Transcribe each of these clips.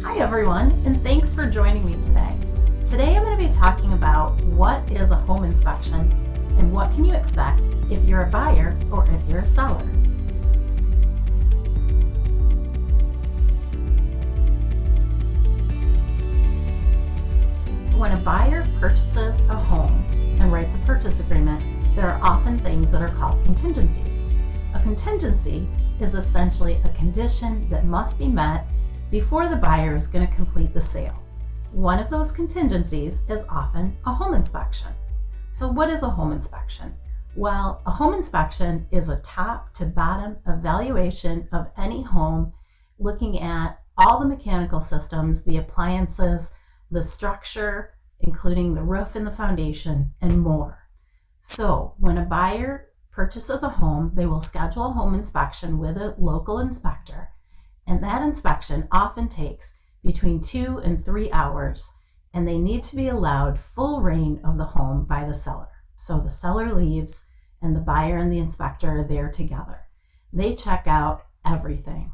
Hi everyone, and thanks for joining me today. Today I'm going to be talking about what is a home inspection and what can you expect if you're a buyer or if you're a seller. When a buyer purchases a home and writes a purchase agreement, there are often things that are called contingencies. A contingency is essentially a condition that must be met before the buyer is going to complete the sale. One of those contingencies is often a home inspection. So what is a home inspection? Well, a home inspection is a top to bottom evaluation of any home, looking at all the mechanical systems, the appliances, the structure, including the roof and the foundation, and more. So when a buyer purchases a home, they will schedule a home inspection with a local inspector, and that inspection often takes between 2 and 3 hours, and they need to be allowed full reign of the home by the seller. So the seller leaves and the buyer and the inspector are there together. They check out everything,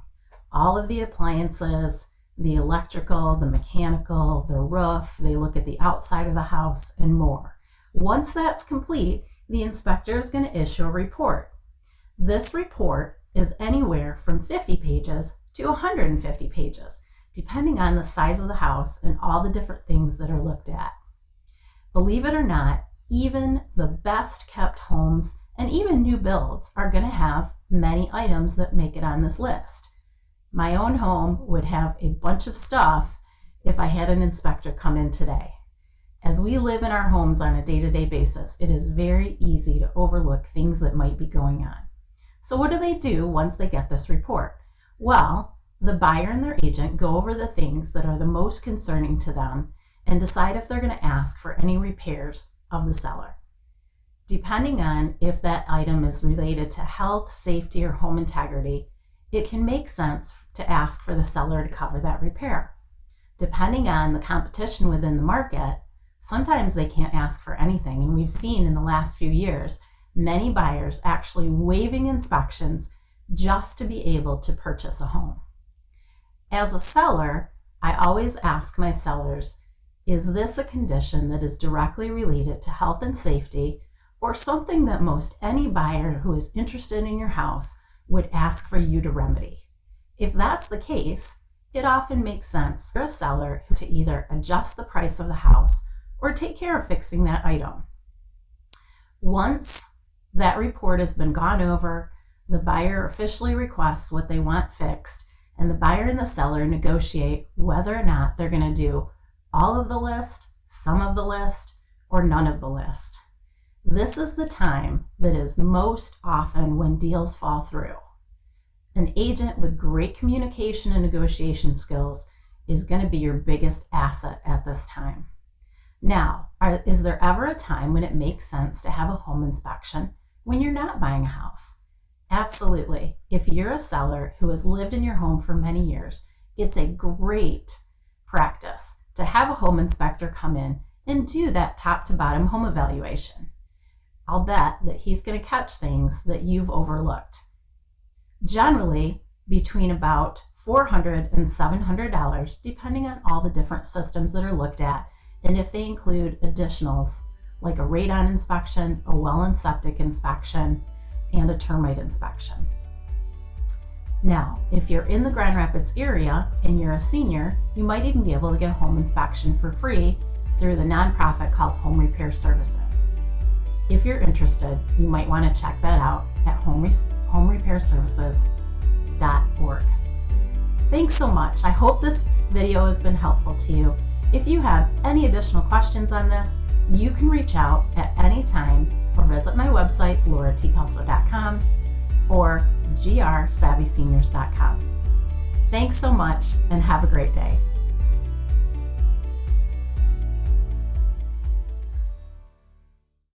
all of the appliances, the electrical, the mechanical, the roof, they look at the outside of the house and more. Once that's complete, the inspector is going to issue a report. This report is anywhere from 50 pages to 150 pages, depending on the size of the house and all the different things that are looked at. Believe it or not, even the best kept homes and even new builds are going to have many items that make it on this list. My own home would have a bunch of stuff if I had an inspector come in today. As we live in our homes on a day-to-day basis, it is very easy to overlook things that might be going on. So what do they do once they get this report? Well, the buyer and their agent go over the things that are the most concerning to them and decide if they're going to ask for any repairs of the seller. Depending on if that item is related to health, safety, or home integrity, it can make sense to ask for the seller to cover that repair. Depending on the competition within the market, sometimes they can't ask for anything, and we've seen in the last few years many buyers actually waiving inspections just to be able to purchase a home. As a seller, I always ask my sellers, is this a condition that is directly related to health and safety, or something that most any buyer who is interested in your house would ask for you to remedy? If that's the case, it often makes sense for a seller to either adjust the price of the house or take care of fixing that item. Once that report has been gone over, the buyer officially requests what they want fixed, and the buyer and the seller negotiate whether or not they're going to do all of the list, some of the list, or none of the list. This is the time that is most often when deals fall through. An agent with great communication and negotiation skills is going to be your biggest asset at this time. Now, is there ever a time when it makes sense to have a home inspection when you're not buying a house? Absolutely. If you're a seller who has lived in your home for many years, it's a great practice to have a home inspector come in and do that top to bottom home evaluation. I'll bet that he's going to catch things that you've overlooked. Generally, between about $400 and $700, depending on all the different systems that are looked at, and if they include additionals like a radon inspection, a well and septic inspection, and a termite inspection. Now, if you're in the Grand Rapids area and you're a senior, you might even be able to get a home inspection for free through the nonprofit called Home Repair Services. If you're interested, you might want to check that out at homerepairservices.org. Thanks so much. I hope this video has been helpful to you. If you have any additional questions on this, you can reach out at any time or visit my website, LauraTKelso.com or grsavvyseniors.com. Thanks so much and have a great day.